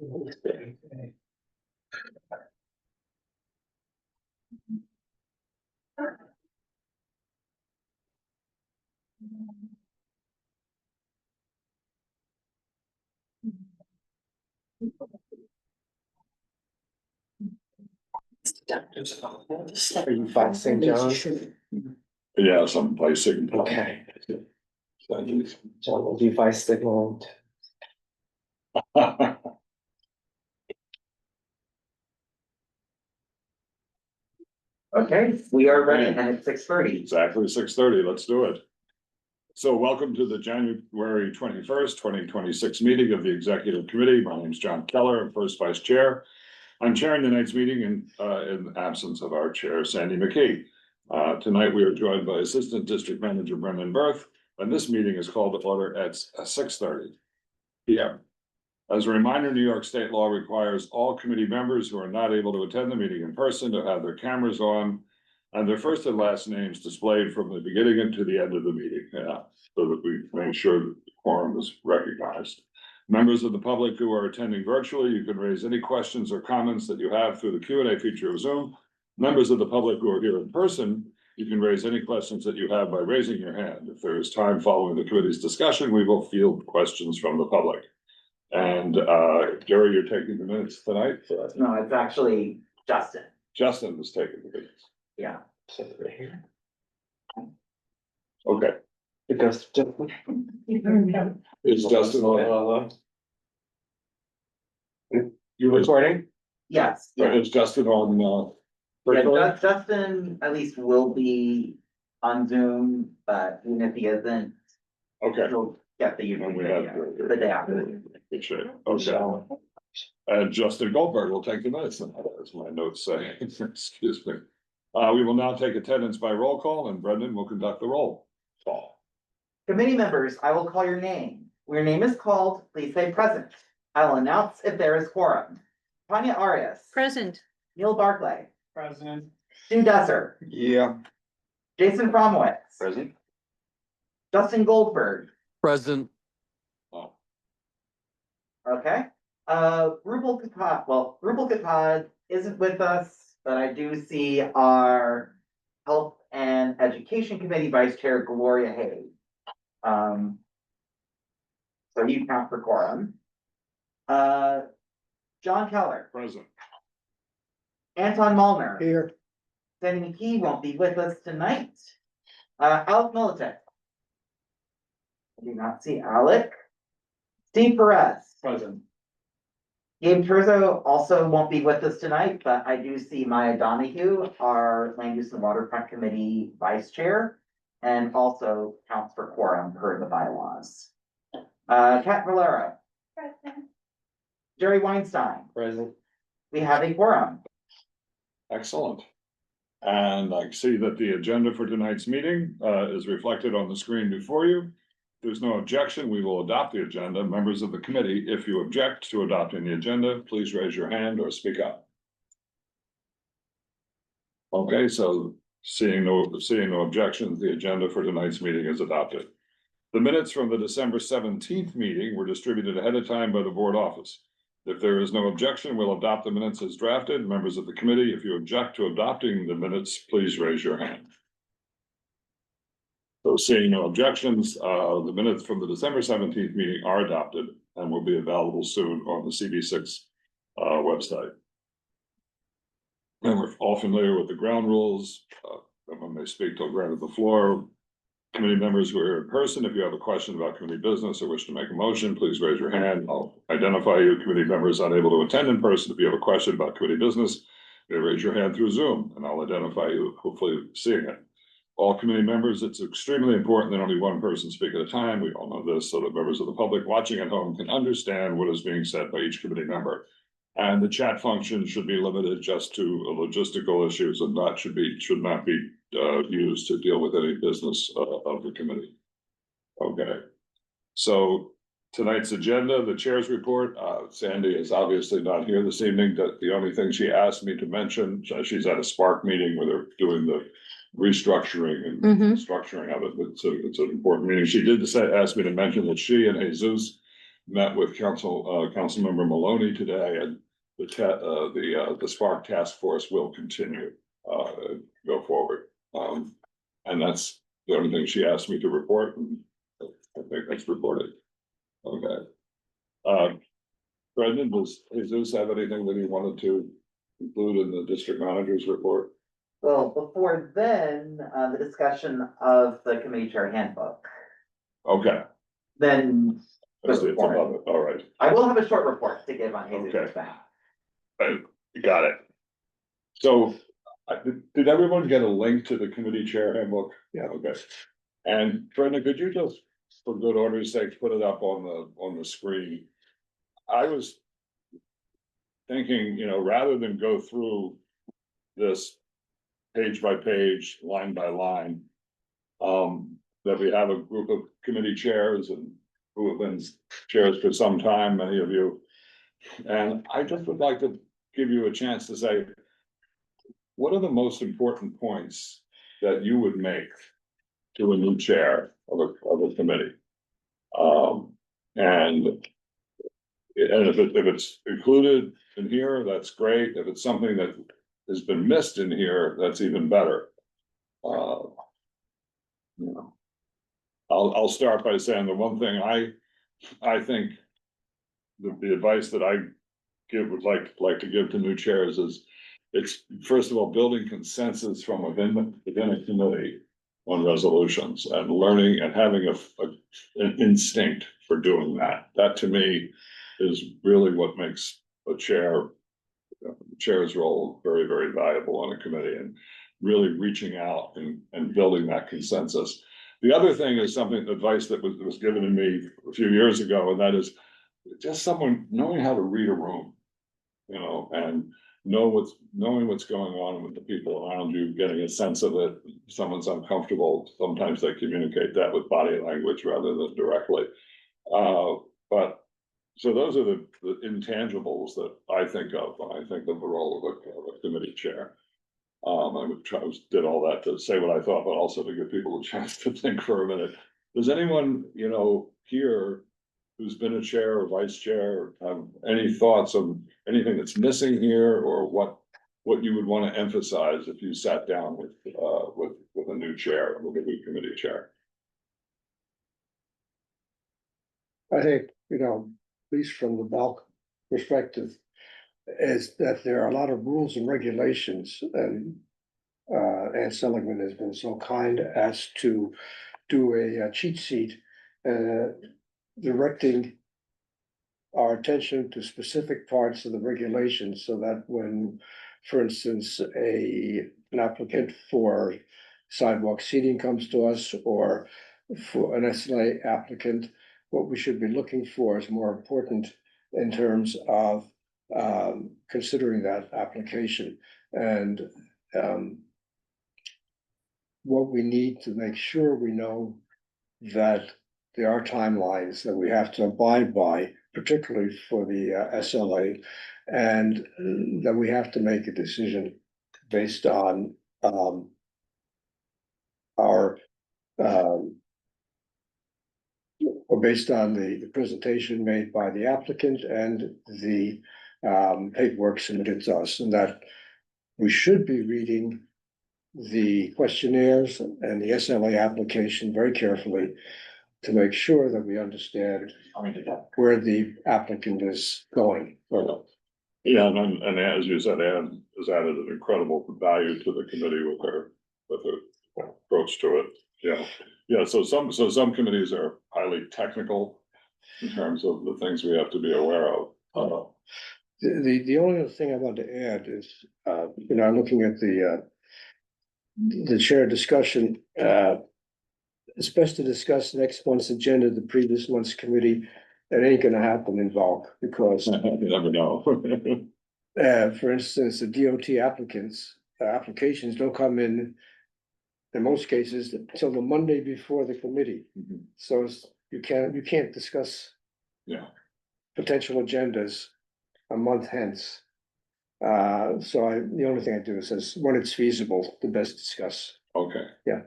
Are you faxing, John? Yeah, some placing. Okay. John will do vice signal. Okay, we are ready and it's 6:30. Exactly 6:30, let's do it. So welcome to the January 21st, 2026 meeting of the Executive Committee. My name is John Keller, I'm first vice chair. I'm chairing tonight's meeting in the absence of our chair, Sandy McKee. Tonight we are joined by Assistant District Manager Brendan Berth, and this meeting is called to order at 6:30 p.m. As a reminder, New York state law requires all committee members who are not able to attend the meeting in person to have their cameras on and their first and last names displayed from the beginning and to the end of the meeting, so that we make sure that the quorum is recognized. Members of the public who are attending virtually, you can raise any questions or comments that you have through the Q&A feature of Zoom. Members of the public who are here in person, you can raise any questions that you have by raising your hand. If there is time following the committee's discussion, we will field questions from the public. And Jerry, you're taking the minutes tonight? No, it's actually Justin. Justin is taking the minutes. Yeah. Right here. Okay, It goes to Justin. is Justin on? You recording? Yes, yeah. Is Justin on? Yeah, virtually? Justin at least will be on Zoom, but even if he isn't, Okay, he'll get the And YouTube we have video the day after. good shape. Okay. And Justin Goldberg will take the minutes, as my notes say. Excuse me. We will now take attendance by roll call, and Brendan will conduct the roll call. Committee members, I will call your name. When your name is called, please say present. I will announce if there is quorum. Tanya Arias. Present. Neil Barclay. President. Stu Desser. Yeah. Jason Fromowitz. Present. Justin Goldberg. Present. Oh, Okay. Rupal Katad isn't with us, but I do see our Health and Education Committee Vice Chair Gloria Hay. So you count for quorum. John Keller, present. Anton Malner, Here. Sandy McKee won't be with us tonight. Alec Militek. I do not see Alec. Steve Perez. Present. Gabe Turzo also won't be with us tonight, but I do see Maya Donahue, our Land Use and Waterfront Committee Vice Chair, and also counts for quorum per the bylaws. Kat Valera. Present. Jerry Weinstein. Present. We have a quorum. Excellent. And I see that the agenda for tonight's meeting is reflected on the screen before you. If there's no objection, we will adopt the agenda. Members of the committee, if you object to adopting the agenda, please raise your hand or speak up. Okay, so seeing no objections, the agenda for tonight's meeting is adopted. The minutes from the December 17th meeting were distributed ahead of time by the board office. If there is no objection, we'll adopt the minutes as drafted. Members of the committee, if you object to adopting the minutes, please raise your hand. So seeing no objections, the minutes from the December 17th meeting are adopted and will be available soon on the CB6 website. And we're all familiar with the ground rules. When they speak, they'll grant the floor. Committee members who are here in person, if you have a question about committee business or wish to make a motion, please raise your hand. I'll identify you. Committee members unable to attend in person, if you have a question about committee business, you raise your hand through Zoom and I'll identify you, hopefully seeing it. All committee members, it's extremely important that only one person speak at a time. We all know this, so that members of the public watching at home can understand what is being said by each committee member. And the chat function should be limited just to logistical issues and should not be used to deal with any business of the committee. Okay. So tonight's agenda, the chair's report, Sandy is obviously not here this evening. That the only thing she asked me to mention, she's at a Spark meeting where they're doing the restructuring and structuring of it. It's an important meeting. She did ask me to mention that she and Jesus met with Councilmember Maloney today, and the Spark Task Force will continue, go forward. And that's the only thing she asked me to report, and I think that's reported. Okay. Brendan, does Jesus have anything that he wanted to include in the district manager's report? Well, before then, the discussion of the committee chair handbook, Okay, then it's above it, all right, I will have a short report to give on Jesus' Okay. behalf. you got it. So, did everyone get a link to the committee chair handbook? Yeah. Okay. And Brendan, could you just, for good order's sake, put it up on the screen? I was thinking, rather than go through this page by page, line by line, that we have a group of committee chairs and who have been chairs for some time, many of you. And I just would like to give you a chance to say, what are the most important points that you would make to a new chair of a committee? And if it's included in here, that's great. If it's something that has been missed in here, that's even better. I'll start by saying the one thing I think the advice that I would like to give to new chairs is, it's first of all building consensus from within a committee on resolutions, and learning and having an instinct for doing that. That to me is really what makes a chair's role very, very valuable on a committee, and really reaching out and building that consensus. The other thing is advice that was given to me a few years ago, and that is just someone knowing how to read a room, and knowing what's going on with the people around you, getting a sense of it. If someone's uncomfortable, sometimes they communicate that with body language rather than directly. But so those are the intangibles that I think of when I think of the role of a committee chair. I did all that to say what I thought, but also to give people a chance to think for a minute. Does anyone, here who's been a chair or vice chair have any thoughts of anything that's missing here, or what you would want to emphasize if you sat down with a new chair, with a new committee chair? I think, at least from the bulk perspective, is that there are a lot of rules and regulations, and Ann Seligman has been so kind as to do a cheat sheet, directing our attention to specific parts of the regulations, so that when, for instance, an applicant for sidewalk seating comes to us, or for an SLA applicant, what we should be looking for is more important in terms of considering that application, and what we need to make sure we know that there are timelines that we have to abide by, particularly for the SLA, and that we have to make a decision based on our or based on the presentation made by the applicant and the paperwork submitted to us, and that we should be reading the questionnaires and the SLA application very carefully to make sure that we understand where the applicant is going. Yeah, and as you said, Ann has added an incredible value to the committee with her approach to it. Yeah. So some committees are highly technical in terms of the things we have to be aware of. The only other thing I want to add is, I'm looking at the chair discussion. It's best to discuss next month's agenda, the previous month's committee. It ain't gonna happen in bulk, because You never know. for instance, the DOT applications don't come in most cases until the Monday before the committee. So you can't discuss potential agendas a month hence. So the only thing I do is when it's feasible, to best discuss. Okay. Yeah.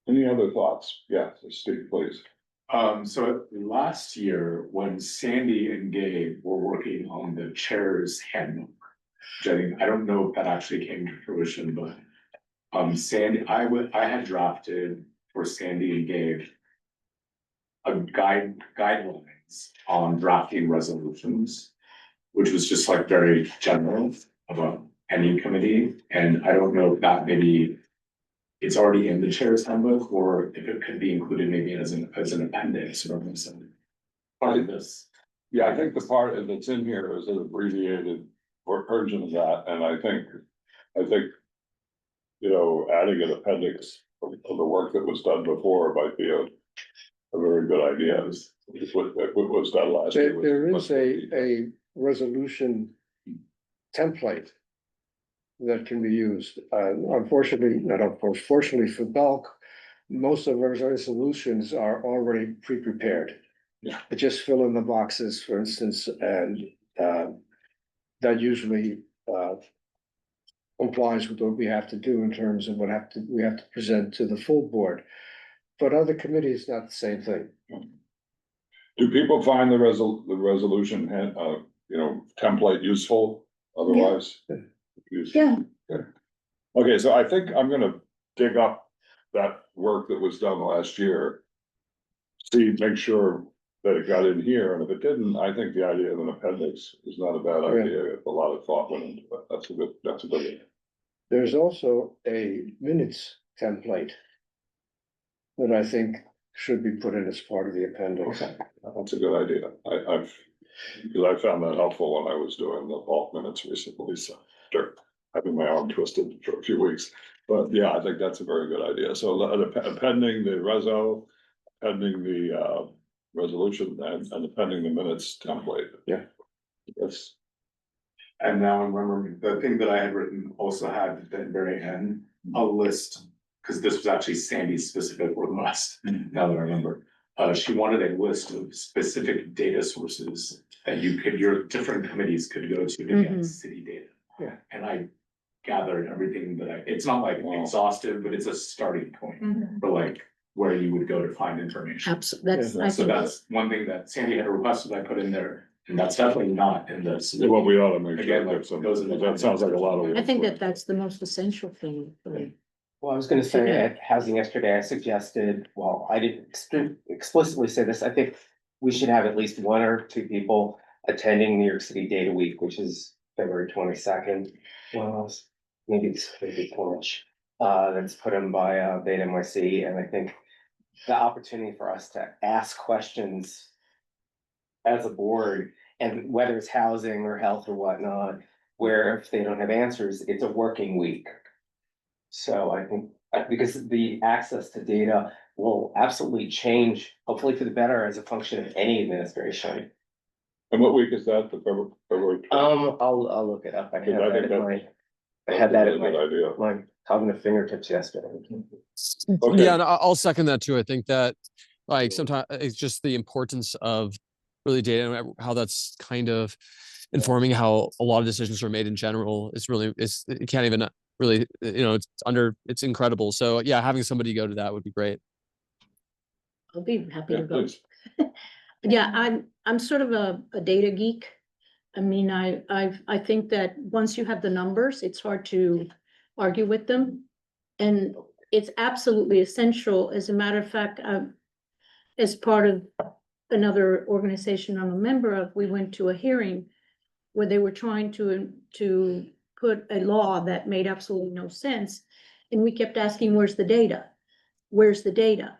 Any other thoughts? Yeah, Steve, please. So last year, when Sandy and Gabe were working on the chair's handbook, which I don't know if that actually came to fruition, but Sandy, I had drafted for Sandy and Gabe a guidelines on drafting resolutions, which was just like very general about any committee, and I don't know if that maybe it's already in the chair's handbook, or if it could be included maybe as an appendix or something. Part of this. Yeah, I think the part that's in here is an abbreviated version of that, and I think. You know, adding an appendix of the work that was done before might be a very good idea. It's what was done last year. There is a resolution template that can be used. Unfortunately, fortunately for Belk, most of our resolutions are already pre-prepared. Yeah. They just fill in the boxes, for instance, and that usually complies with what we have to do in terms of we have to present to the full board. But other committees, not the same thing. Do people find the resolution, template useful otherwise? Yeah. Okay, so I think I'm gonna dig up that work that was done last year. Make sure that it got in here, and if it didn't, I think the idea of an appendix is not a bad idea. If a lot of thought went into it, that's a good idea. There's also a minutes template that I think should be put in as part of the appendix. Okay, that's a good idea. Because I found that helpful when I was doing the bulk minutes recently, so after having my arm twisted for a few weeks. But yeah, I think that's a very good idea. So appending the pending the resolution and appending the minutes template. Yeah. That's. And now I'm remembering, the thing that I had written also had at the very end, a list, because this was actually Sandy's specific request, now that I remember. She wanted a list of specific data sources that your different committees could go to get city data. Yeah. And I gathered everything that it's not like exhaustive, but it's a starting point for like where you would go to find information. Absolutely, So that's one thing that Sandy had requested I put in there, and that's definitely not in this. What we ought to make Again, sure like, there's some, goes in the- that sounds like a lot of work. I think that that's the most essential thing. Well, I was gonna say at housing yesterday, I suggested, well, I didn't explicitly say this, I think we should have at least one or two people attending New York City Data Week, which is February 22nd. Well, maybe it's too much. That's put in by Beta NYC, and I think the opportunity for us to ask questions as a board, and whether it's housing or health or whatnot, where if they don't have answers, it's a working week. So I think, because the access to data will absolutely change, hopefully for the better, as a function of any administration. And what week is that, the February? I'll look it up. I Because had I that think at that- my, I had that at Good idea. my cognitive fingertips yesterday. Okay. Yeah, and I'll second that too. I think that like sometimes it's just the importance of really data and how that's kind of informing how a lot of decisions are made in general. It can't even really, it's incredible. So yeah, having somebody go to that would be great. I'll be happy Yeah, to go. please. Yeah, I'm sort of a data geek. I mean, I think that once you have the numbers, it's hard to argue with them. And it's absolutely essential. As a matter of fact, as part of another organization I'm a member of, we went to a hearing where they were trying to put a law that made absolutely no sense. And we kept asking, where's the data? Where's the data?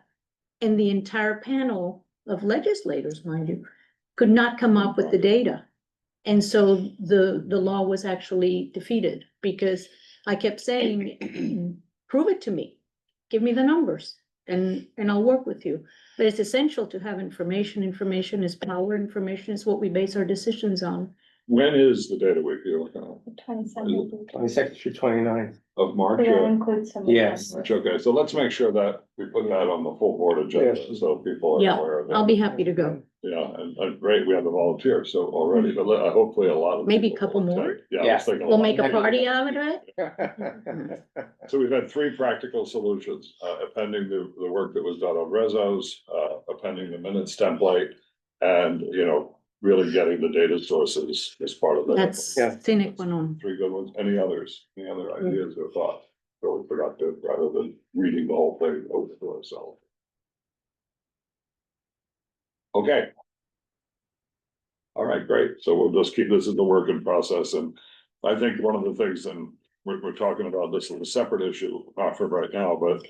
And the entire panel of legislators, mind you, could not come up with the data. And so the law was actually defeated because I kept saying, prove it to me, give me the numbers and I'll work with you. But it's essential to have information. Information is power. Information is what we base our decisions on. When is the data week you're looking at? 22nd through 29th. Of March? includes some. Yes. March, okay, so let's make sure that we put that on the full board agenda, Yes. so people are Yeah, aware of that. I'll be happy to go. Yeah, and great, we have a volunteer, so already, but hopefully a lot of. Maybe a people couple will more? attend. Yeah, I was Yes. thinking. We'll lot. make a party out of it. So we've had three practical solutions, appending the work that was done on Rezos, appending the minutes template, And, really getting the data sources as part of that. That's Yeah. sine qua non. Three good ones. Any others? Any other ideas or thoughts? Really productive rather than reading the whole thing over to ourselves. Okay. All right, great. So we'll just keep this as a work in process. And I think one of the things, and we're talking about this as a separate issue, not for right now, but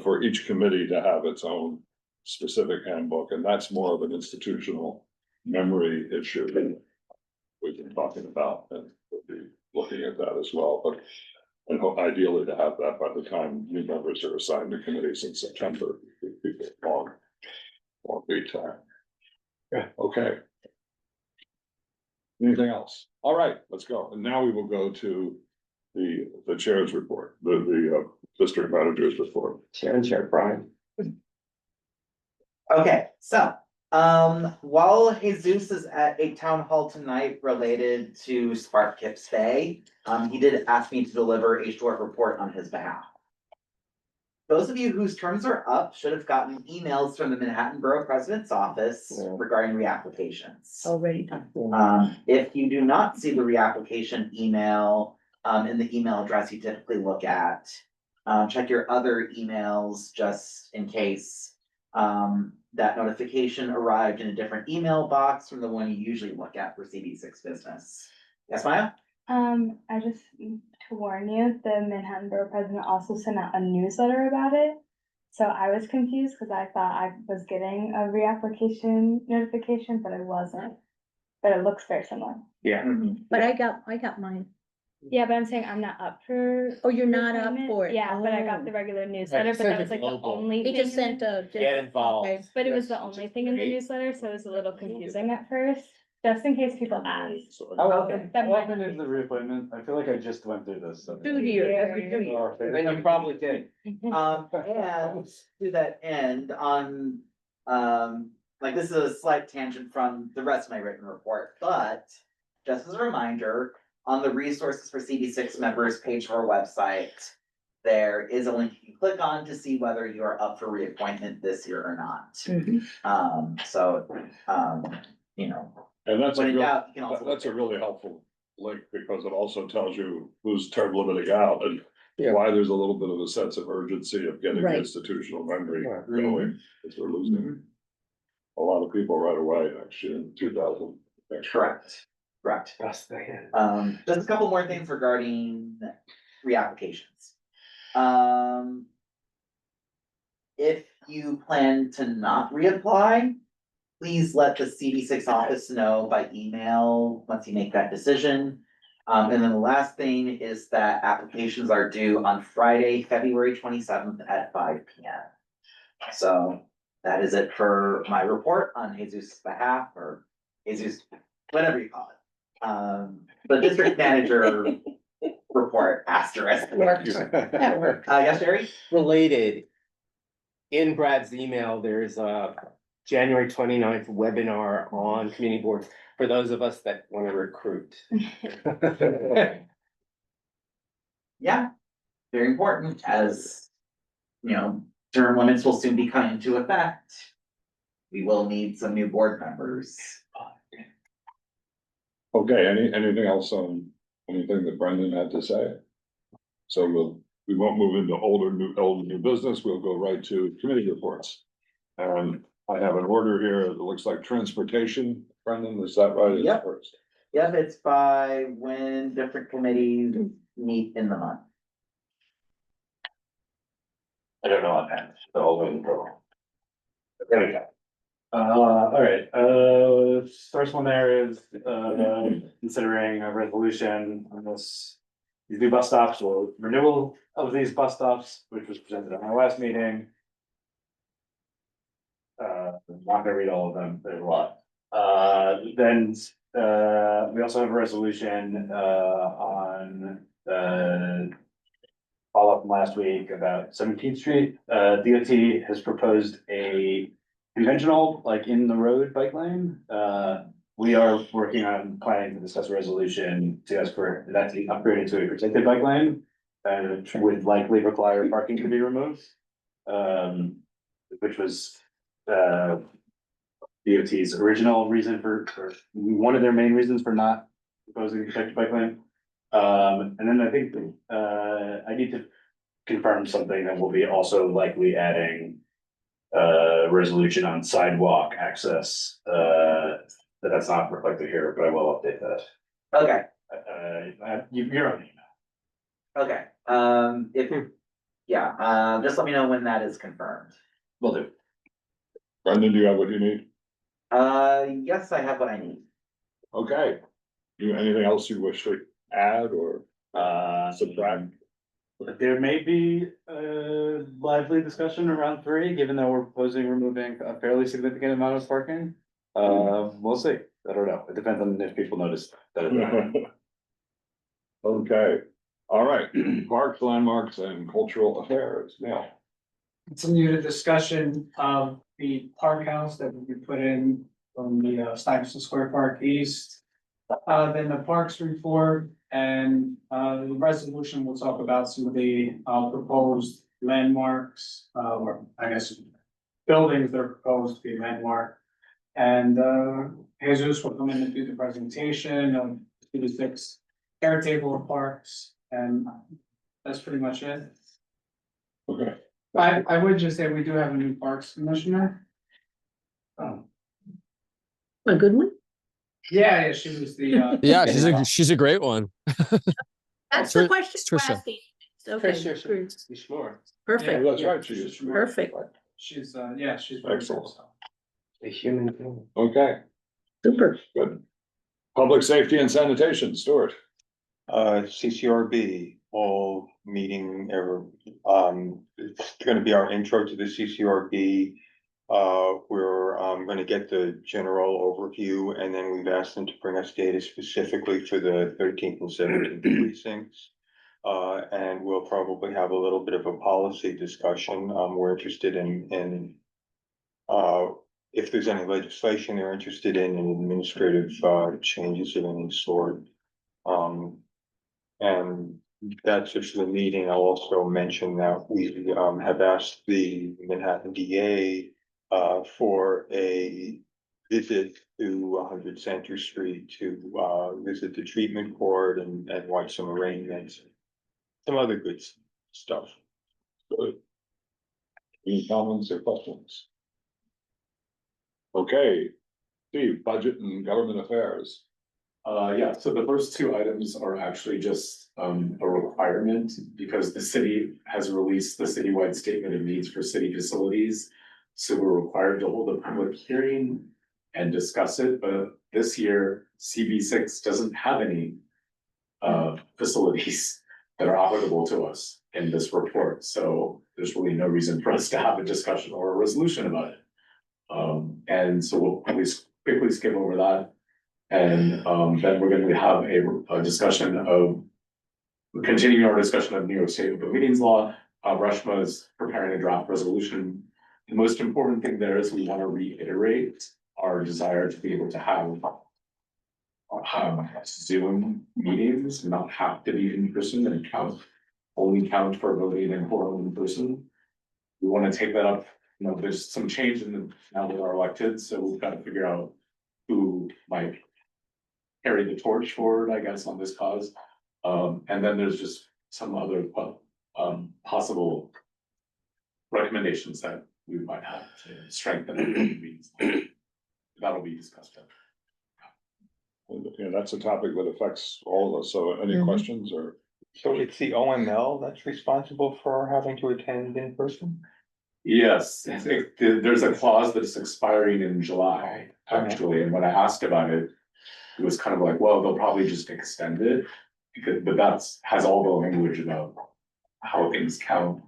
for each committee to have its own specific handbook, and that's more of an institutional memory issue that we've been talking about, and we'll be looking at that as well, but and hope ideally to have that by the time new members are assigned to committees in September. Long lead time. Yeah. Okay. Anything else? All right, let's go. And now we will go to the chair's report, the district manager's report. Chair and Chair Brian. Okay, so, while Jesus is at a town hall tonight related to Spark Kips Bay, he did ask me to deliver a short report on his behalf. Those of you whose terms are up should have gotten emails from the Manhattan Borough President's office Yeah. regarding reapplications. Already done. If you do not see the reapplication email, in the email address you typically look at, check your other emails just in case. That notification arrived in a different email box from the one you usually look at for CD6 business. Yes, Maya? I just, to warn you, the Manhattan Borough President also sent out a newsletter about it. So I was confused because I thought I was getting a reapplication notification, but I wasn't. But it looks very similar. Yeah. But I got mine. Yeah, but I'm saying I'm not up for. Oh, you're not up reappointment. for it? Yeah, but I got Oh. the regular newsletter, but sent that it was like the global. only He thing. just in sent it. a. Get involved. Okay. But it was the only thing in the newsletter, so it was a little confusing at first, just in case people ask. How Okay. often is the reappointment? I feel like I just went through this. 2 years, every 2 years. Oh, okay. Then you probably did. And to that end, like this is a slight tangent from the rest of my written report, but just as a reminder, on the resources for CD6 members page of our website, there is a link you can click on to see whether you are up for reappointment this year or not. So, And that's a when in real, doubt, you can also. that's a really helpful link because it also tells you who's term limiting out and Yeah. why there's a little bit of a sense of urgency of getting Right. institutional memory Right. going, because we're losing a lot of people right away next year in 2000. Correct. Yes, they had. Just a couple more things regarding reapplications. If you plan to not reapply, please let the CD6 office know by email once you make that decision. And then the last thing is that applications are due on Friday, February 27th at 5 PM. So that is it for my report on Jesus' behalf, or Jesus, whatever you call it. The district manager report asterisk. Works. That works. Yes, Jerry? Related. In Brad's email, there's a January 29th webinar on community boards for those of us that want to recruit. Yeah, very important, as, term limits will soon be coming into effect. We will need some new board members. Okay, anything else on anything that Brendan had to say? So we won't move into old new business, we'll go right to committee reports. And I have an order here, it looks like transportation, Brendan, is that right? It's Yep. first. Yep, it's by when different committees meet in the month. I don't know offhand, so I'll go and go. There we go. All right, first one there is, considering a resolution on this. These new bus stops or renewal of these bus stops, which was presented at my last meeting. I'm not gonna read all of them, there's a lot. Then, we also have a resolution, on, follow up from last week about 17th Street. DOT has proposed a conventional, like in the road bike lane. We are working on planning to discuss a resolution to ask for that to be upgraded to a protected bike lane. Which would likely require parking to be removed. Which was, DOT's original reason or one of their main reasons for not proposing a protected bike lane. And then I think, I need to confirm something that we'll be also likely adding resolution on sidewalk access, that's not reflected here, but I will update that. Okay, You're on the email. okay, just let me know when that is confirmed. Will do. Brendan, do you have what you need? Yes, I have what I need. Okay. Anything else you wish to add or subtract? There may be a lively discussion around 3, given that we're proposing removing a fairly significant amount of parking. We'll see. I don't know. It depends on if people notice that. Okay, all right, parks, landmarks and cultural affairs, Neil. Continue the discussion of the park house that we put in from the Stuyvesant Square Park East. Then the parks report and the resolution will talk about some of the proposed landmarks, or I guess buildings that are proposed to be landmark. And Jesus will come in and do the presentation of 2 to 6 care table of parks, and that's pretty much it. Okay. I would just say we do have a new parks commissioner. A good one? Yeah, she was the. Yeah, she's a great one. That's the Tr- question it's we're Tricia. asking. Okay, Tricia. great. Be sure. Perfect, Oh, that's right, she is. perfect, She's, yeah, she's. very good, Excellent. so. A human being. Okay, super. good. Public safety and sanitation, Stuart. CCRB, all meeting, it's gonna be our intro to the CCRB. We're gonna get the general overview, and then we've asked them to bring us data specifically for the 13th and 17th precincts. And we'll probably have a little bit of a policy discussion. We're interested in if there's any legislation they're interested in, and administrative changes of any sort. And that's it for the meeting. I'll also mention that we have asked the Manhattan DA for a visit to 100 Center Street to visit the treatment court and watch some arraignments. Some other good stuff. Good. Any comments or questions? Okay, Steve, budget and government affairs. Yeah, so the first 2 items are actually just a requirement because the city has released the citywide statement of needs for city facilities. So we're required to hold a public hearing and discuss it, but this year CB6 doesn't have any facilities that are applicable to us in this report. So there's really no reason for us to have a discussion or a resolution about it. And so we'll at least quickly skip over that. And then we're going to have a discussion of continuing our discussion of New York State Open Meetings Law. Rashma is preparing a draft resolution. The most important thing there is we want to reiterate our desire to be able to have Zoom meetings, not have to be in person and only count for voting and for in person. We want to take that up. You know, there's some change now that are elected, so we've got to figure out who might carry the torch forward, I guess, on this cause. And then there's just some other possible recommendations that we might have to strengthen the meetings. That'll be discussed. Yeah, that's a topic that affects all of us. So any questions or? So it's the OML that's responsible for having to attend in person? Yes, there's a clause that's expiring in July, actually, and when I asked about it, it was kind of like, well, they'll probably just extend it. But has all the language about how things count.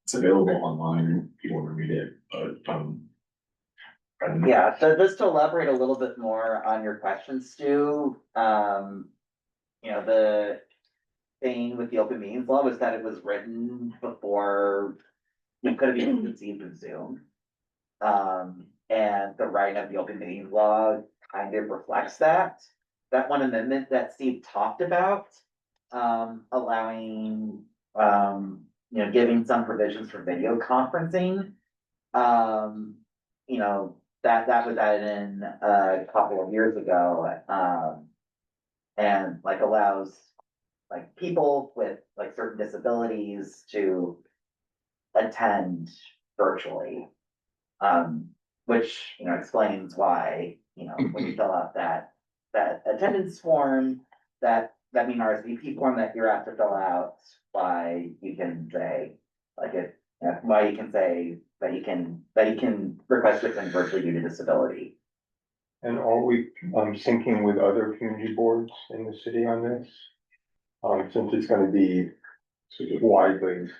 It's available online, if you want to read it, but Yeah, so just to elaborate a little bit more on your question, Stu, you know, the thing with the open meetings law was that it was written before it could have been conceived of Zoom. And the writing of the open meetings law kind of reflects that. That one amendment that Steve talked about, allowing, giving some provisions for video conferencing. You know, that was added in a couple of years ago, and like allows like people with like certain disabilities to attend virtually. Which, you know, explains why, you know, when you fill out that attendance form, that mean RSVP form that you're asked to fill out, why you can say, like it, why you can say that you can request to attend virtually due to disability. And are we, syncing with other community boards in the city on this? Since it's gonna be widely.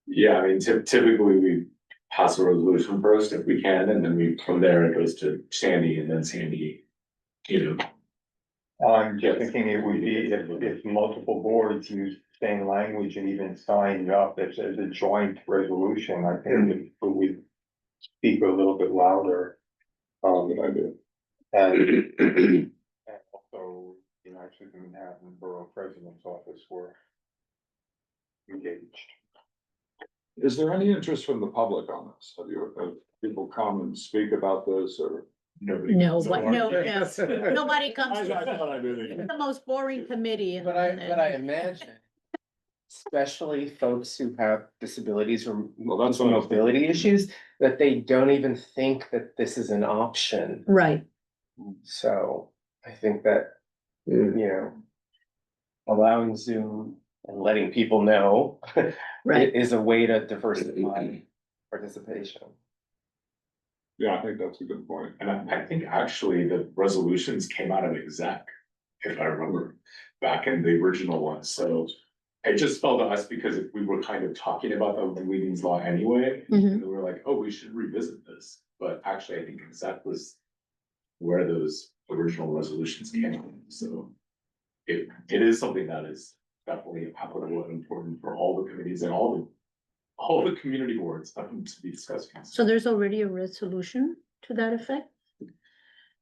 Yeah, I mean, typically we pass a resolution first if we can, and then from there it goes to Sandy, and then Sandy, you know. I'm just thinking it would be if multiple boards use the same language and even signed up as a joint resolution, I think it would speak a little bit louder. Good idea. And also, you know, actually the Manhattan Borough President's Office were engaged. Is there any interest from the public on this? Have people come and speak about this or? Nobody. No, So what, are- no, nobody comes I to, thought I did it's it. the most boring committee. But I imagine, especially folks who have disabilities or Well, that's what I was mobility issues, that they don't even think that this is an option. Right, So I think that, you know, allowing Zoom and letting people know right. is a way to diversify participation. Yeah, I think that's a good point. And I think actually the resolutions came out of exec, if I remember, back in the original one, so. It just fell to us because we were kind of talking about the open meetings law anyway, Mhm. and we were like, oh, we should revisit this, but actually, I think exec was. Where those original resolutions came from, so. It is something that is definitely applicable and important for all the committees and all the community boards to be discussing. So there's already a resolution to that effect?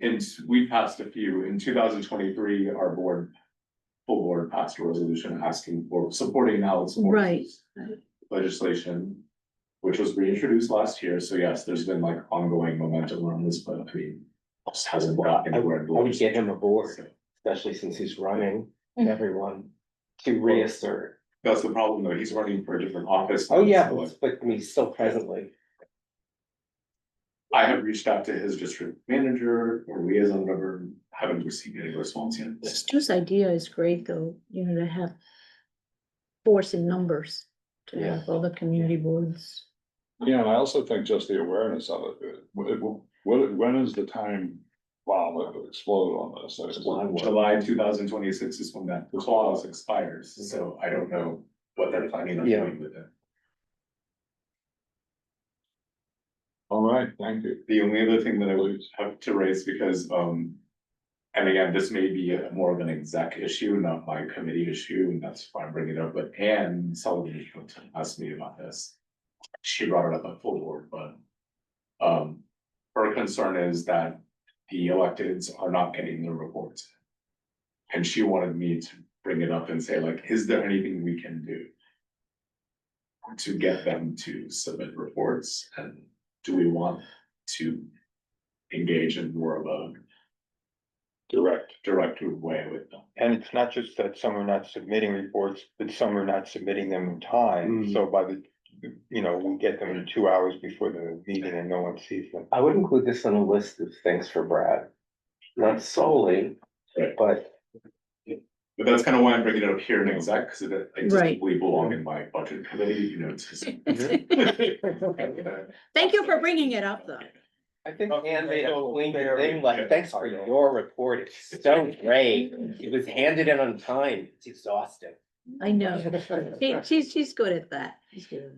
And we passed a few, in 2023, our full board passed a resolution asking for supporting Alice Right, Morris's right. legislation, which was reintroduced last year, so yes, there's been like ongoing momentum around this, but I mean, just hasn't got anywhere. I would get him aboard, especially since he's running everyone to reassert. That's the problem, though, he's running for a different office. Oh, yeah, So, but I mean, still presently. I have reached out to his district manager or liaison, whatever, haven't received any response yet. Stu's idea is great, though, you know, to have force in numbers, to Yeah. have all the community boards. Yeah, and I also think just the awareness of it, when is the time bomb that will explode on this? July 2026 is when that clause expires, so I don't know what they're planning on Yeah. doing with it. All right, thank you. The only other thing that I would have to raise, because, and again, this may be more of an exec issue, not my committee issue, and that's why I'm bringing it up, but Anne Sullivan asked me about this. She brought it up at full board, but, her concern is that the electeds are not getting their reports. And she wanted me to bring it up and say, like, is there anything we can do to get them to submit reports, and do we want to engage in more of a direct way with them? And it's not just that some are not submitting reports, but some are not submitting them in time, so by the, you know, we get them 2 hours before the meeting and no one sees them. I would include this on a list of things for Brad. Not solely, Right. but But that's kind of why I'm bringing it up here in exec, because I just Right. believe belong in my budget committee, you know, Thank you for bringing it up, though. I think Anne made a pointed thing, like, thanks for your report, it's so great. It was handed in on time, it's exhausting. I know. She's good at that. She's good at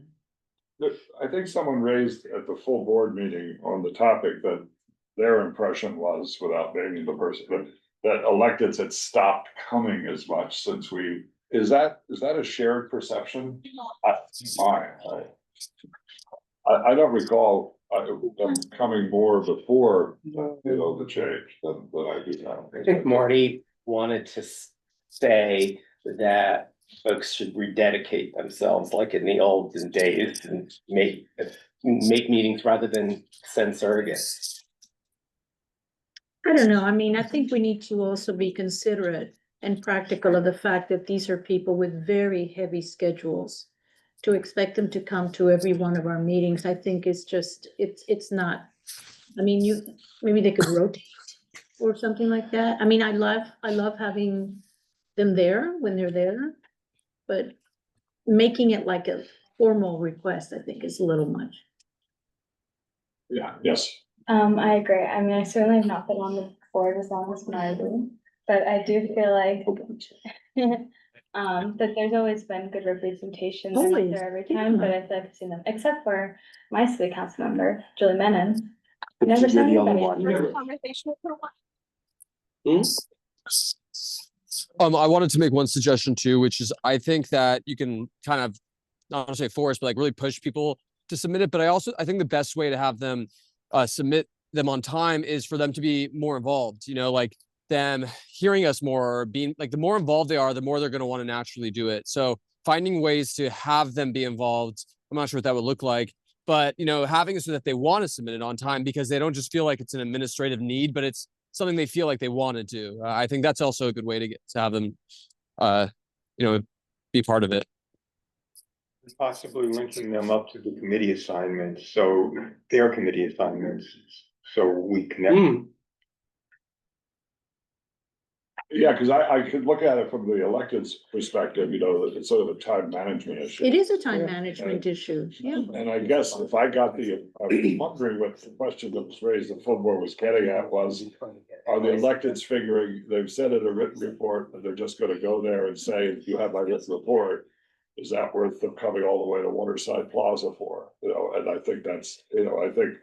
that. I think someone raised at the full board meeting on the topic that their impression was, without naming the person, that electeds had stopped coming as much since is that a shared perception? Mine. I don't recall them coming more before, you know, the change than I do now. I think Marty wanted to say that folks should rededicate themselves like in the olden days and make meetings rather than send surrogates. I don't know. I mean, I think we need to also be considerate and practical of the fact that these are people with very heavy schedules. To expect them to come to every one of our meetings, I think is just, it's not. I mean, maybe they could rotate or something like that. I mean, I love having them there when they're there. But making it like a formal request, I think is a little much. Yeah, yes. I agree. I mean, I certainly have not been on the board as long as Marley, but I do feel like that there's always been good representation. They're not Always, there every yeah. time, but I feel like I've seen them, except for my city council member, Julie Menon. Never You're saw the only anybody. one. I wanted to make one suggestion too, which is I think that you can kind of, not to say force, but like really push people to submit it. But I think the best way to have them submit them on time is for them to be more involved, you know, like them hearing us more, or being like, the more involved they are, the more they're going to want to naturally do it. So finding ways to have them be involved, I'm not sure what that would look like, but, you know, having it so that they want to submit it on time because they don't just feel like it's an administrative need, but it's something they feel like they want to do. I think that's also a good way to get to have them, you know, be part of it. Possibly linking them up to the committee assignments, so their committee assignments, so we connect. Yeah, because I could look at it from the elected's perspective, you know, it's sort of a time management issue. It is a time management issue, yeah. And I guess if I got I was wondering what the question that was raised, the full board was getting at was, are the electeds figuring, they've said in a written report that they're just gonna go there and say, you have my written report. Is that worth them coming all the way to Waterside Plaza for, you know, and I think that's, you know, I think.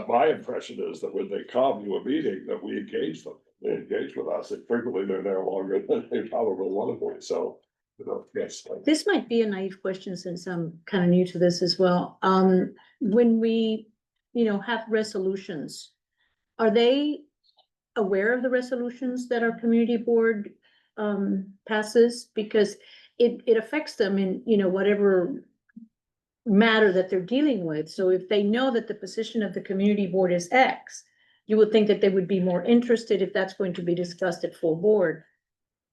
My impression is that when they come to a meeting, that we engage them, they engage with us, and frequently they're there longer than they probably want to be, so. You know, yes. This might be a naive question since I'm kind of new to this as well. When we, you know, have resolutions, are they aware of the resolutions that our community board passes? Because it affects them in, you know, whatever matter that they're dealing with. So if they know that the position of the community board is X, you would think that they would be more interested if that's going to be discussed at full board.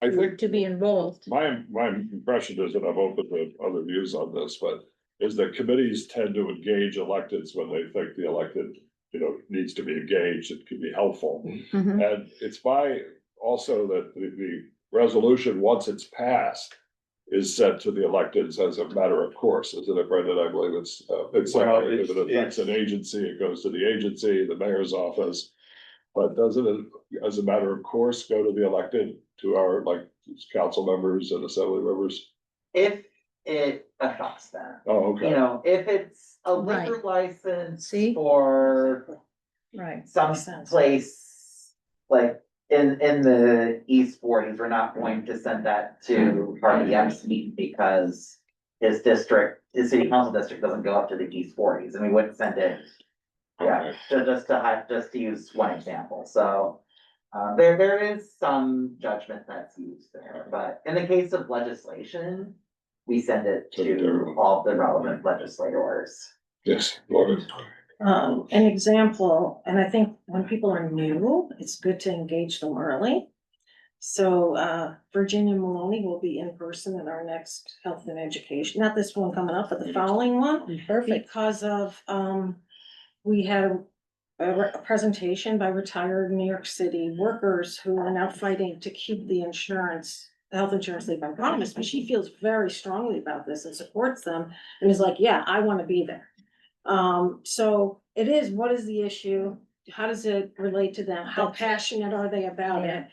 I think To be involved. my impression is, and I'm open to other views on this, but is that committees tend to engage electeds when they think the elected, you know, needs to be engaged, it can be helpful. Mhm. And it's also that the resolution, once it's passed, is sent to the electeds as a matter of course, isn't it, Brendan? I believe it's Well, if it affects an agency, it goes to the agency, the mayor's office. But doesn't it, as a matter of course, go to the elected, to our, like, council members and assembly members? If it affects them, Oh, you okay. know, if it's a Right. liquor license See? for Right. some place, like in the East 40s, we're not going to send that to Party Epstein because his city council district doesn't go up to the East 40s, and we wouldn't send it. Yeah, just to use one example, so there is some judgment that's used there, but in the case of legislation, we send it to all the relevant legislators. Yes, Laura. An example, and I think when people are new, it's good to engage them early. So, Virginia Maloney will be in person at our next health and education, not this one coming up, but the following one. Perfect. Because of, we had a presentation by retired New York City workers who are now fighting to keep the health insurance they've been promised, but she feels very strongly about this and supports them and is like, yeah, I wanna be there. So it is, what is the issue? How does it relate to them? How passionate are they about it?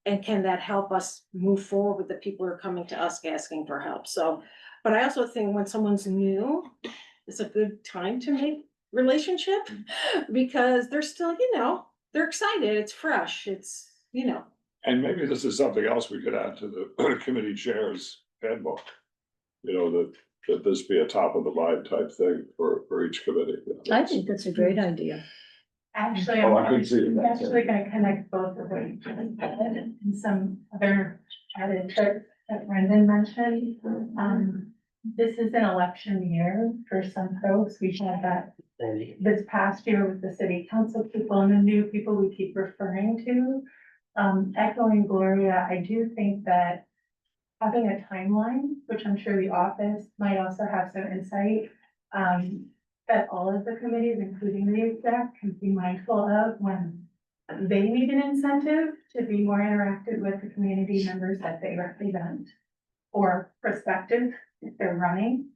And can that help us move forward with the people who are coming to us asking for help? So, but I also think when someone's new, it's a good time to make relationship because they're still, you know, they're excited, it's fresh, it's, you know. And maybe this is something else we could add to the committee chair's handbook. You know, that this be a top of the mind type thing for each committee. I think that's a great idea. Actually, Oh, I couldn't see it. actually gonna connect both of them in some other chatted, but that Brendan mentioned. This is an election year for some folks. We had that this past year with the city council people and the new people we keep referring to. Echoing Gloria, I do think that having a timeline, which I'm sure the office might also have some insight, that all of the committees, including the exec, can be mindful of when they need an incentive to be more interactive with the community members that they represent or prospective if they're running,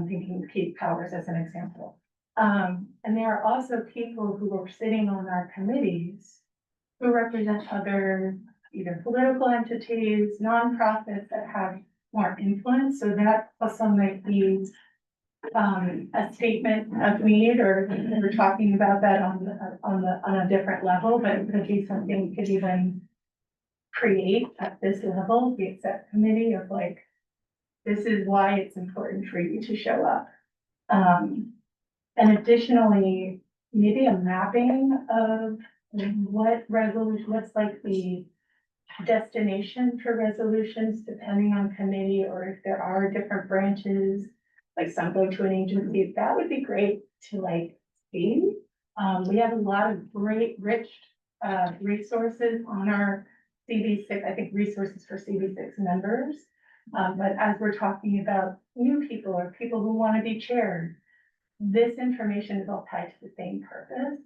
thinking of Keith Powers as an example. And there are also people who are sitting on our committees who represent other either political entities, nonprofits that have more influence. So that also might be a statement of need, or we're talking about that on a different level, but it could be something we could even create at this level, the exec committee of like, this is why it's important for you to show up. And additionally, maybe a mapping of what resolution, what's like the destination for resolutions depending on committee, or if there are different branches, like some go to an agency, that would be great to like see. We have a lot of great, rich resources on our CB6, I think resources for CB6 members. But as we're talking about new people or people who want to be chaired, this information is all tied to the same purpose.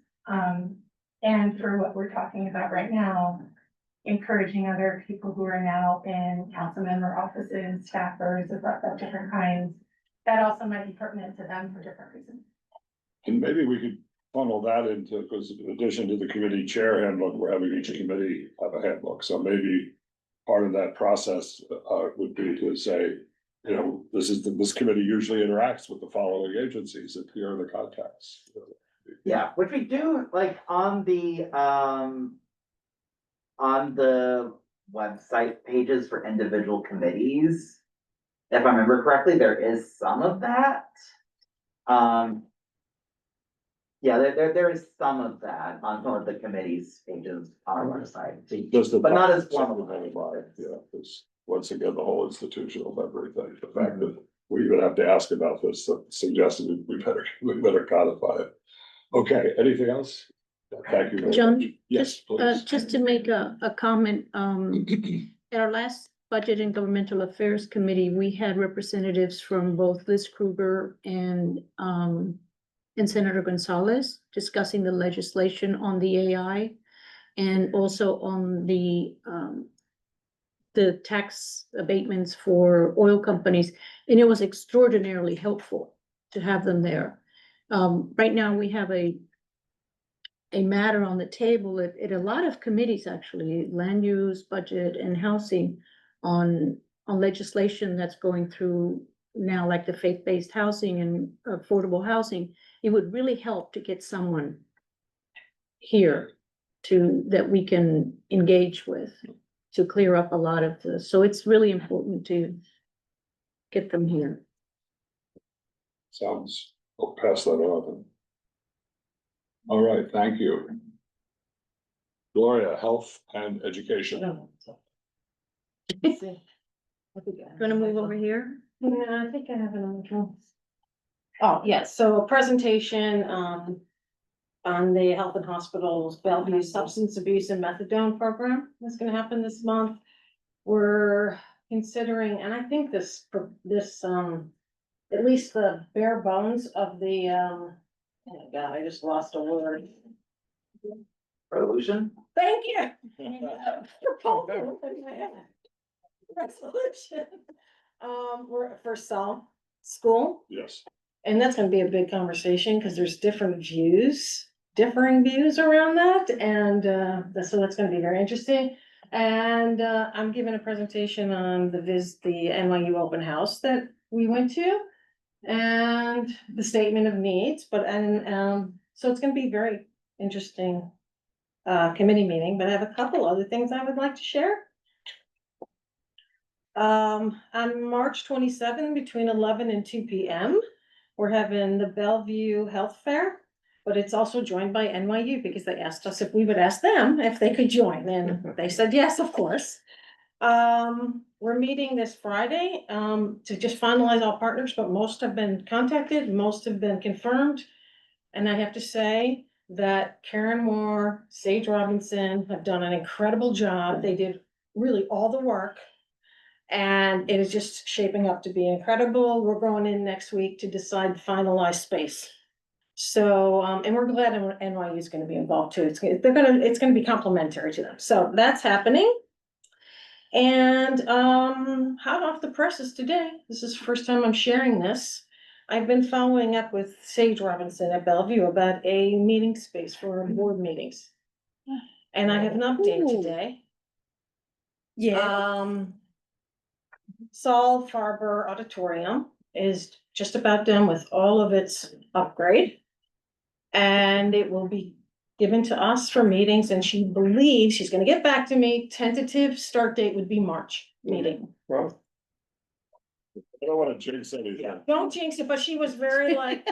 And for what we're talking about right now, encouraging other people who are now in council member offices, staffers of different kinds, that also might be pertinent to them for different reasons. And maybe we could funnel that into, because in addition to the committee chair handbook, we're having each committee have a handbook. So maybe part of that process would be to say, you know, this committee usually interacts with the following agencies, and here are the contacts. Yeah, which we do like on the website pages for individual committees. If I remember correctly, there is some of that. Yeah, there is some of that on some of the committees pages on our website, but not as formal. Yeah, because once again, the whole institutional memory thing, the fact that we even have to ask about this, suggested we better codify it. Okay, anything else? Thank you very John, much. Yes, please. Just to make a comment, at our last Budget and Governmental Affairs Committee, we had representatives from both Liz Kruger and Senator Gonzalez discussing the legislation on the AI and also on the tax abatements for oil companies. And it was extraordinarily helpful to have them there. Right now, we have a matter on the table at a lot of committees, actually, land use, budget, and housing, on legislation that's going through now, like the faith-based housing and affordable housing. It would really help to get someone here that we can engage with to clear up a lot of this. So it's really important to get them here. Sounds, I'll pass that on. All right, thank you. Gloria, health and education. Gonna move over here? Yeah, I think I have it on the control. Oh, yes, so a presentation, on the Health and Hospitals Bellevue Substance Abuse and Methadone Program that's gonna happen this month. We're considering, and I think this, at least the bare bones of the, oh my God, I just lost a word. Resolution? Thank you. Proposal. Resolution. We're for school, Yes. and that's gonna be a big conversation, because there's differing views around that, and, so that's gonna be very interesting. And, I'm giving a presentation on the NYU open house that we went to, and the statement of needs, so it's gonna be very interesting committee meeting, but I have a couple other things I would like to share. On March 27th, between 11 and 2 p.m., we're having the Bellevue Health Fair, but it's also joined by NYU because they asked us if we would ask them if they could join, and they said yes, of course. We're meeting this Friday, to just finalize all partners, but most have been contacted, most have been confirmed. And I have to say that Karen Moore, Sage Robinson have done an incredible job. They did really all the work. And it is just shaping up to be incredible. We're going in next week to decide the finalized space. So, and we're glad NYU is gonna be involved too. It's gonna be complimentary to them. So that's happening. And, hot off the presses today, this is the first time I'm sharing this. I've been following up with Sage Robinson at Bellevue about a meeting space for board meetings. And I have an update today. Saul Farber Auditorium is just about done with all of its upgrade. And it will be given to us for meetings, and she believes she's gonna get back to me. Tentative start date would be March meeting. Well, I don't wanna jinx anything. Don't jinx it, but she was very like,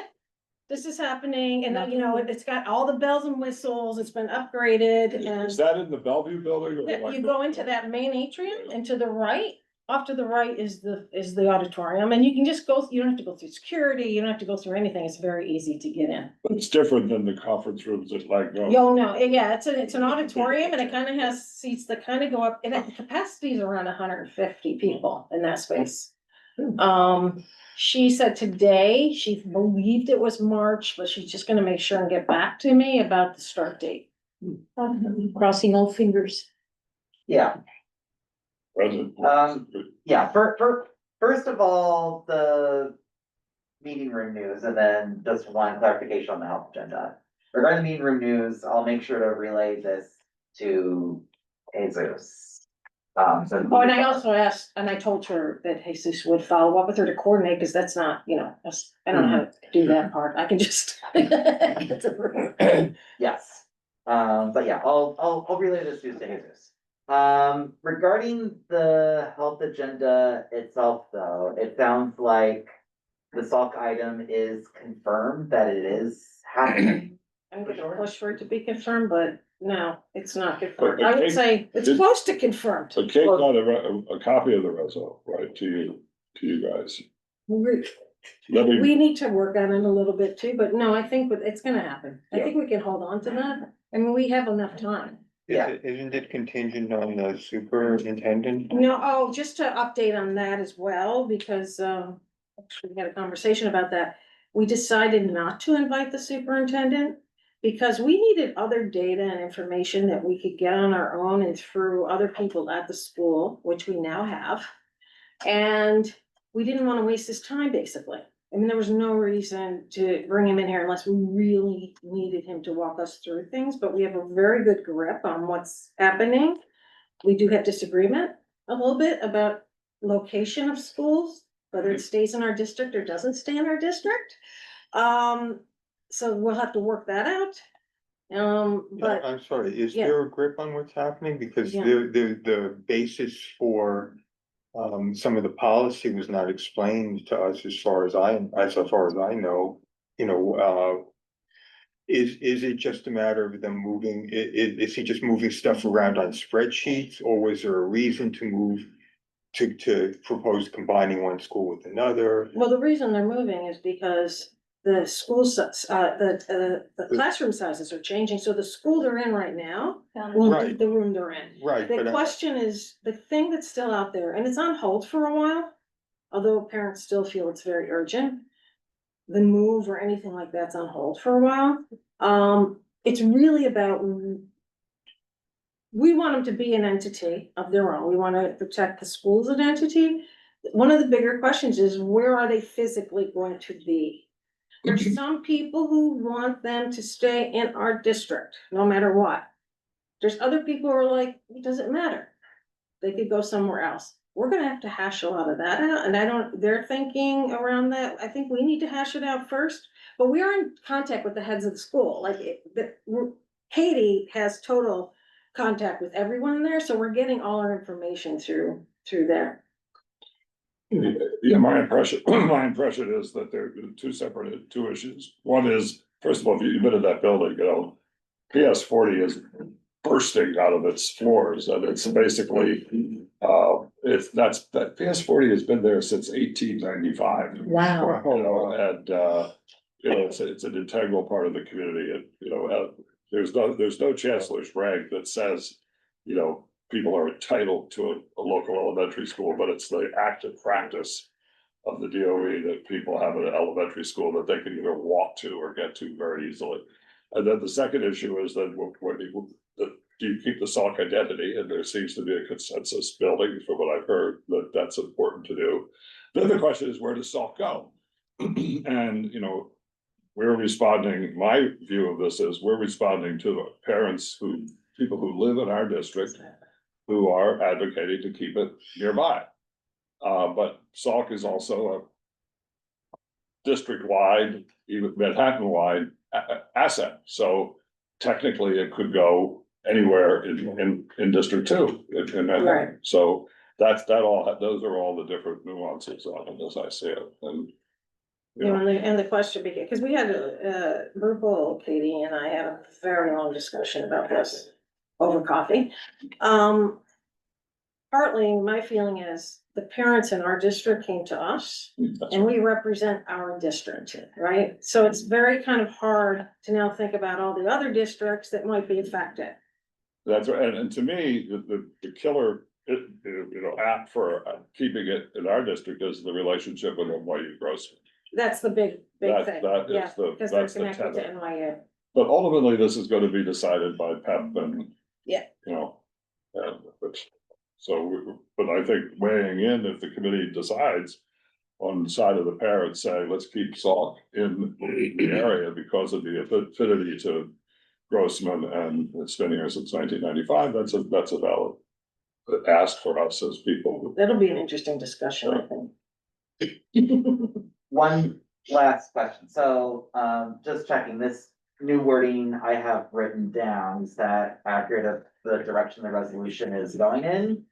this is happening, and then, you know, it's got all the bells and whistles, it's been upgraded, and Is that in the Bellevue building? or like you go into that main atrium, and to the right, off to the right is the auditorium, and you can just go, you don't have to go through security, you don't have to go through anything, it's very easy to get in. It's different than the conference rooms at like, no. Yo, no, yeah, it's an auditorium, and it kind of has seats that kind of go up, and the capacity is around 150 people in that space. She said today, she believed it was March, but she's just gonna make sure and get back to me about the start date. Crossing all fingers. Yeah, Present. yeah, first of all, the meeting room news, and then just one clarification on the health agenda. Regarding the meeting room news, I'll make sure to relay this to Jesus. Oh, and I also asked, and I told her that Jesus would follow up with her to coordinate, because that's not, you know, I don't know how to do that part, I can just. Yes, but yeah, I'll relay this to Jesus. Regarding the health agenda itself, though, it sounds like the SALC item is confirmed that it is happening. I'm gonna push for it to be confirmed, but no, it's not confirmed. But I would Kate- say it's did- close to confirmed. So Kate got a copy of the reso, right, to you guys. Let me, We need to work on it a little bit too, but no, I think it's gonna happen. I think we can hold on to that. I mean, we have enough time. Yeah. Isn't it contingent on the superintendent? No, oh, just to update on that as well, because, actually we had a conversation about that. We decided not to invite the superintendent because we needed other data and information that we could get on our own and through other people at the school, which we now have. And we didn't want to waste his time, basically. I mean, there was no reason to bring him in here unless we really needed him to walk us through things, but we have a very good grip on what's happening. We do have disagreement a little bit about location of schools, whether it stays in our district or doesn't stay in our district. So we'll have to work that out. But I'm sorry, is Yeah. there a grip on what's happening? Because Yeah. the basis for some of the policy was not explained to us as far as I know, you know, is it just a matter of them moving, is he just moving stuff around on spreadsheets, or was there a reason to move to propose combining one school with another? well, the reason they're moving is because the school the classroom sizes are changing, so the school they're in right now will be Right. the room they're in. Right, The but question is, the thing that's still out there, and it's on hold for a while, although parents still feel it's very urgent. The move or anything like that's on hold for a while. It's really about. We want them to be an entity of their own. We want to protect the school as an entity. One of the bigger questions is, where are they physically going to be? There's some people who want them to stay in our district, no matter what. There's other people who are like, it doesn't matter. They could go somewhere else. We're gonna have to hash a lot of that out, and they're thinking around that. I think we need to hash it out first. But we are in contact with the heads of the school, Katie has total contact with everyone there, so we're getting all our information through there. yeah, my impression is that they're two issues. One is, first of all, if you've been in that building, you know, PS 40 is bursting out of its floors, and it's basically, that PS40 has been there since 1895. Wow. You know, and, you know, it's an integral part of the community, and, you know, there's no chancellor's rank that says, you know, people are entitled to a local elementary school, but it's the active practice of the DOE that people have an elementary school that they can either walk to or get to very easily. And then the second issue is that do you keep the Sauk identity? And there seems to be a consensus building from what I've heard that that's important to do. Then the question is, where does Sauk go? And, you know, we're responding, my view of this is we're responding to parents people who live in our district who are advocating to keep it nearby. But Sauk is also a district-wide, even Manhattan-wide asset. So technically it could go anywhere in District 2 in Manhattan. Right. So those are all the different nuances of it as I see it. And You know, and the question became, because we had Virgil, Katie and I had a very long discussion about this over coffee. Partly, my feeling is the parents in our district came to us and we represent our district, right? So it's very kind of hard to now think about all the other districts that might be affected. that's right, and to me, the killer, app for keeping it in our district is the relationship with NYU Grossman. That's the big That thing, is yeah, because they're that's the connected to tenet. NYU. But ultimately, this is gonna be decided by PEP and. Yeah. You know, but I think weighing in, if the committee decides on the side of the parents, say, let's keep Sauk in the area because of the affinity to Grossman and it's been here since 1995, that's a valid ask for us as people. That'll be an interesting discussion, I think. One last question. So, just checking this new wording I have written down, is that accurate of the direction the resolution is going in?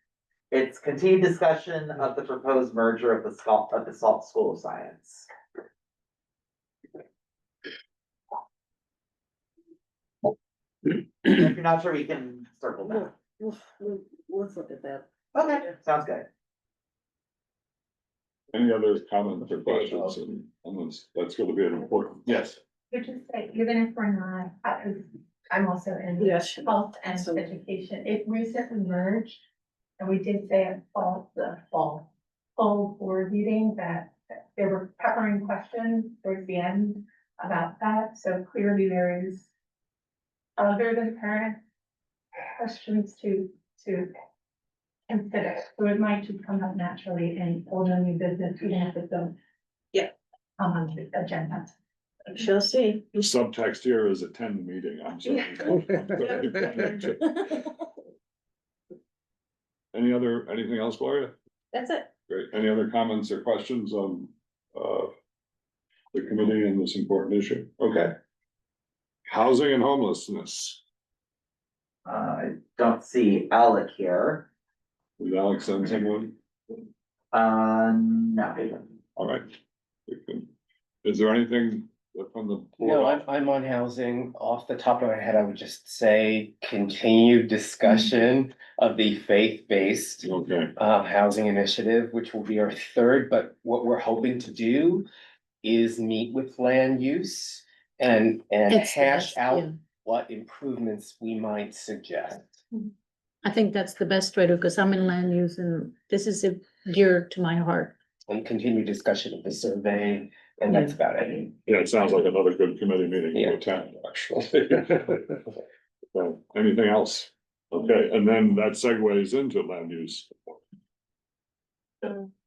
It's continued discussion of the proposed merger of the Sauk School of Science. If you're not sure, we can circle back. Let's look at that. Okay, sounds good. Any other comments or questions? And that's gonna be an important, yes. You're just like, even if we're not, I'm also in Yes. health and Absolutely. education, it recently merged. And we did say at the fall board meeting that there were peppering questions towards the end about that, so clearly there is other than parent questions to consider, so it might just come up naturally in old and new business, even if it don't. Yeah. Come on the agenda. Shall see. The subtext here is attend the meeting, I'm sorry. Anything else, Gloria? That's it. Great. Any other comments or questions on, the committee and this important issue? Okay. Housing and homelessness. I don't see Alec here. Did Alex send someone? No. All right. Is there anything from the? No, I'm on housing. Off the top of my head, I would just say continued discussion of the faith-based Okay, housing initiative, which will be our third, but what we're hoping to do is meet with land use and It's the hash best, out yeah. what improvements we might suggest. I think that's the best way to, because I'm in land use and this is dear to my heart. And continue discussion of the survey, and that's about it. yeah, it sounds like another good committee meeting to Yeah. attend, actually. So, anything else? Okay, and then that segues into land use.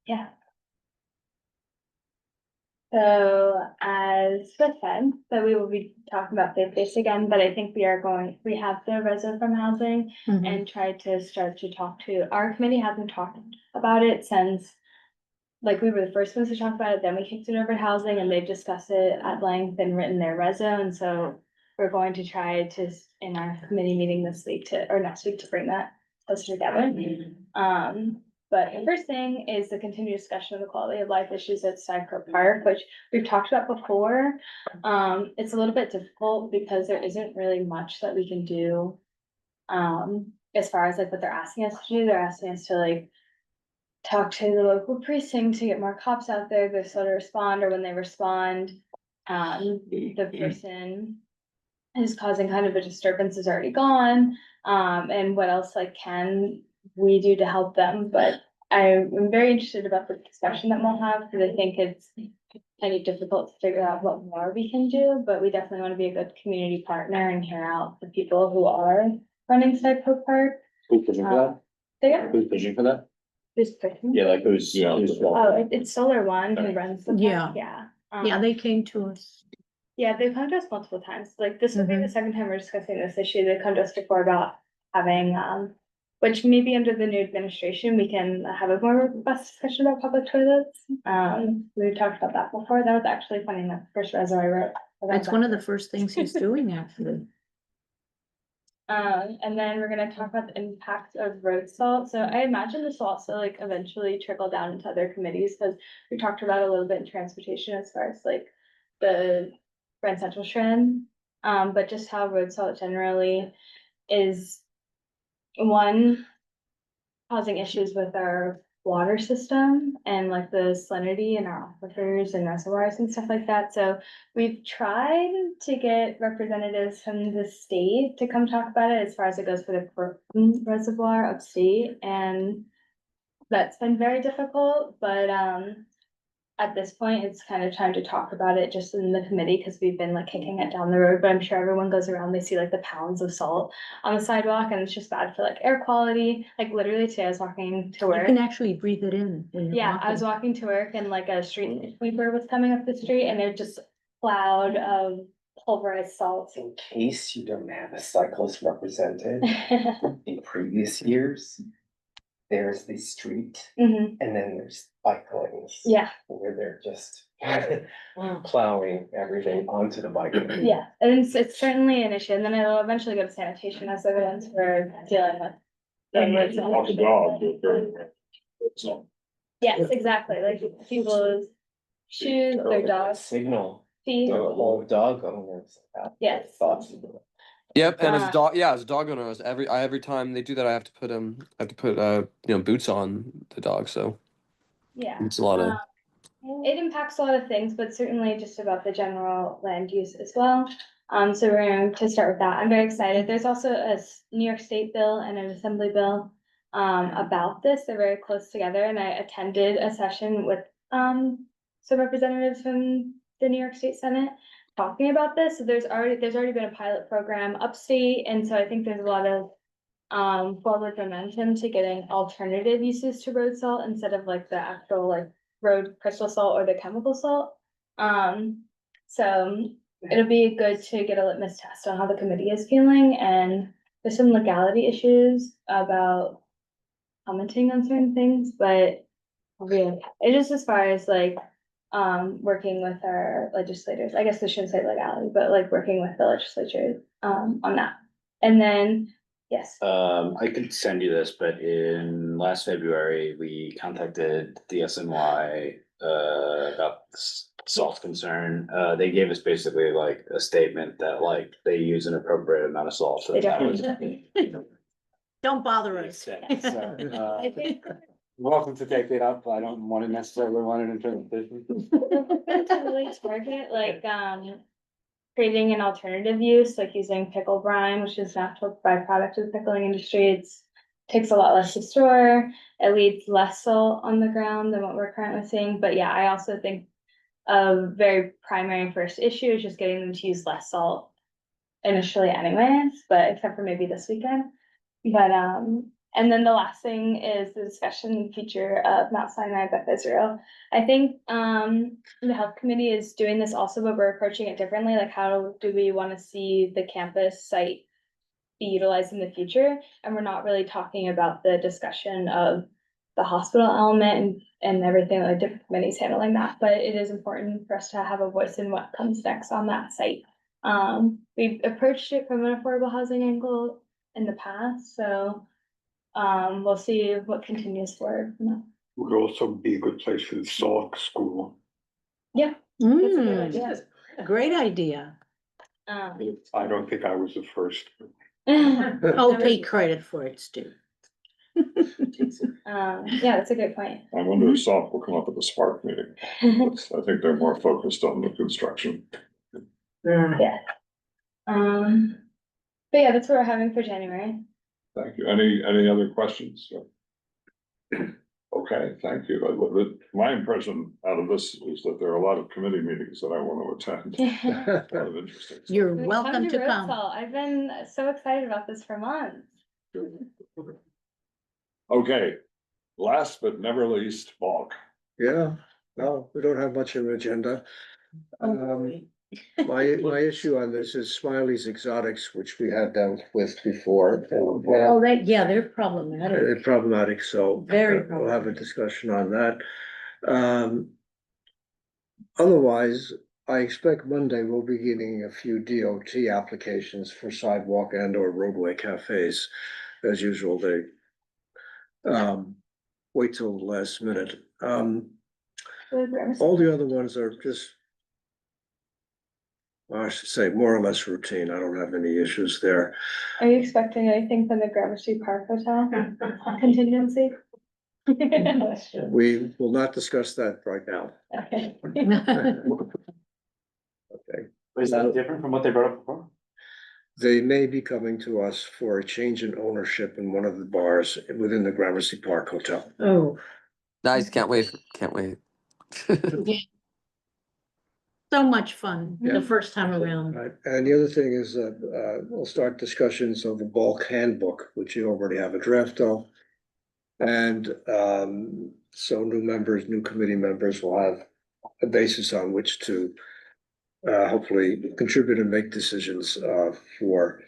Yeah. So as Smith said, that we will be talking about faith-based again, but I think we have the reso from housing and tried to start to talk to, our committee hasn't talked about it since. Like we were the first ones to talk about it, then we kicked it over to housing and they've discussed it at length and written their reso, and so. We're going to try to, in our committee meeting this week or next week, to bring that closer together. But the first thing is the continued discussion of the quality of life issues at Cypher Park, which we've talked about before. It's a little bit difficult because there isn't really much that we can do As far as like what they're asking us to do, they're asking us to like talk to the local precinct to get more cops out there, they're slow to respond, or when they respond, the person who's causing kind of a disturbance is already gone. And what else like can we do to help them? But I'm very interested about the discussion that we'll have, because I think it's kind of difficult to figure out what more we can do, but we definitely want to be a good community partner and hear out the people who are running Side Poke Park. Who's pushing for that? Who's pushing for that? Who's pushing? Yeah, like who's? Yeah. Oh, it's Solar One who runs the park, yeah. Yeah, they came to us. Yeah, they've come to us multiple times, like this will be the second time we're discussing this issue, they've come to us before about having, which maybe under the new administration, we can have a more robust discussion about public toilets. We've talked about that before, that was actually funny, the first resume I wrote. It's one of the first things he's doing, actually. And then we're gonna talk about the impact of road salt. So I imagine this will also like eventually trickle down into other committees, because we talked about it a little bit in transportation as far as like the Grand Central trend. But just how road salt generally is one causing issues with our water system and like the salinity in our aquifers and reservoirs and stuff like that. So we've tried to get representatives from the state to come talk about it as far as it goes for the Croton Reservoir upstate, and that's been very difficult, but at this point, it's kind of time to talk about it just in the committee, because we've been like kicking it down the road, but I'm sure everyone goes around, they see like the pounds of salt on the sidewalk, and it's just bad for like air quality. Like literally today I was walking to You work. can actually breathe it in when you're Yeah, I was walking to work and like a street sweeper was coming up the street, and there's just cloud of pulverized salt. In case you don't have a cyclist represented in previous years, there's the street Mhm. and then there's bike lanes. Yeah, Where they're just plowing everything onto the bike lane. yeah, and it's certainly an issue, and then it'll eventually go to sanitation as evidence for dealing with. And road salt. walk the dog. with their- So, Yes, exactly, like people's shoes, their dogs' Signal, feet. the whole dog owners. have Yes. Thoughts. Yep, and as Uh, a dog, yeah, as a dog owner, every time they do that, I have to put boots on the dog. So Yeah. it's a lot of. It impacts a lot of things, but certainly just about the general land use as well. So we're going to start with that. I'm very excited. There's also a New York State bill and an Assembly bill about this. They're very close together, and I attended a session with some representatives from the New York State Senate talking about this. So there's already been a pilot program upstate, and so I think there's a lot of forward momentum to getting alternative uses to road salt instead of like the actual like road crystal salt or the chemical salt. So it'll be good to get a litmus test on how the committee is feeling, and there's some legality issues about commenting on certain things, but it just as far as like working with our legislators, I guess I shouldn't say legality, but like working with the legislature on that. And then, yes. I could send you this, but in last February, we contacted DSNY about this salt concern. They gave us basically like a statement that like they use an appropriate amount of salt. They That was- Don't bother us. I think Welcome to take it up. I don't want to necessarily want an interpretation. to really target like creating an alternative use, like using pickle brine, which is a natural byproduct of the pickling industry. It's takes a lot less to store. It leaves less salt on the ground than what we're currently seeing. But yeah, I also think a very primary first issue is just getting them to use less salt initially anyways, but except for maybe this weekend. But and then the last thing is the discussion and future of Mount Sinai Beth Israel. I think the health committee is doing this also, but we're approaching it differently. Like, how do we want to see the campus site be utilized in the future? And we're not really talking about the discussion of the hospital element and everything, like different committees handling that, but it is important for us to have a voice in what comes next on that site. We've approached it from an affordable housing angle in the past, so we'll see what continues forward from that. Would also be a good place for the Salk School. Yeah, that's a good Mm, idea. great idea. I don't think I was the first. I'll take credit for it, Stu. Yeah, that's a good point. I wonder if SOF will come up with a spark meeting. I think they're more focused on the construction. Yeah. But yeah, that's what we're having for January. Thank you. Any other questions? Okay, thank you. My impression out of this is that there are a lot of committee meetings that I want to attend. A lot of interesting stuff. You're welcome to Road come. Salt. I've been so excited about this for months. Okay, last but never least, bulk. Yeah, no, we don't have much of an agenda. My issue on this is Smiley's Exotics, which we had dealt with before. Oh, they're problematic. Problematic, so. Very We'll have a discussion on that. Otherwise, I expect Monday we'll be getting a few DOT applications for sidewalk and or roadway cafes. As usual, they wait till the last minute. All the other ones are just, I should say, more or less routine. I don't have any issues there. Are you expecting anything from the Gramercy Park Hotel contingency? We will not discuss that right now. Okay. Okay. Is that different from what they brought up before? They may be coming to us for a change in ownership in one of the bars within the Gramercy Park Hotel. Oh, Nice, can't wait, can't wait. so much fun Yeah. the first time around. Right, and the other thing is we'll start discussions of the bulk handbook, which you already have a draft of. And so new committee members will have a basis on which to hopefully contribute and make decisions for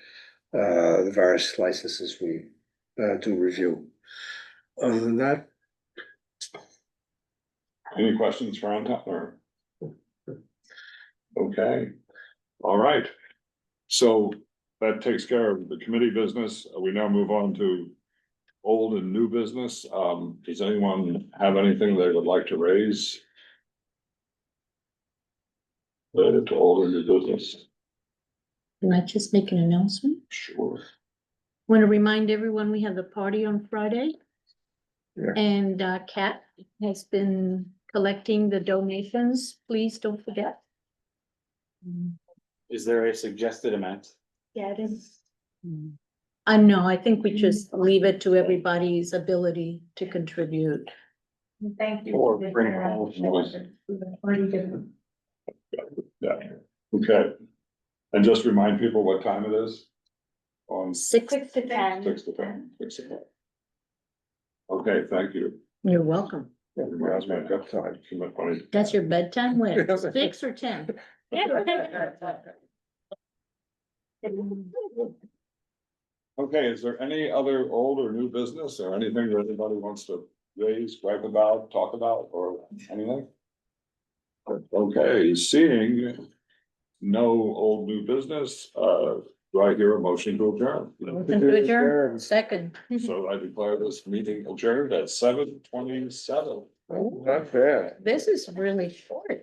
the various licenses we do review. Other than that, Any questions for Anton or? Okay, all right. So that takes care of the committee business. We now move on to old and new business. Does anyone have anything they would like to raise? Related to old and new business? Can I just make an announcement? Sure. Want to remind everyone we have the party on Friday. Yeah. And Kat has been collecting the donations. Please don't forget. Is there a suggested amount? Yeah, it is. I know, I think we just leave it to everybody's ability to contribute. Thank you. Or bring home. Yeah, okay. And just remind people what time it is? On 6, 6 to 10. 6 to 10. 6 to 10. Okay, thank you. you're welcome. Reminds me I've got time. Too much money. That's your bedtime, when, 6 or 10? Okay, is there any other old or new business or anything that anybody wants to raise, gripe about, talk about, or anything? Okay, seeing no old new business, do I hear a motion to adjourn? Motion to adjourn, second. So I declare this meeting adjourned at 7:27. not bad. This is really short.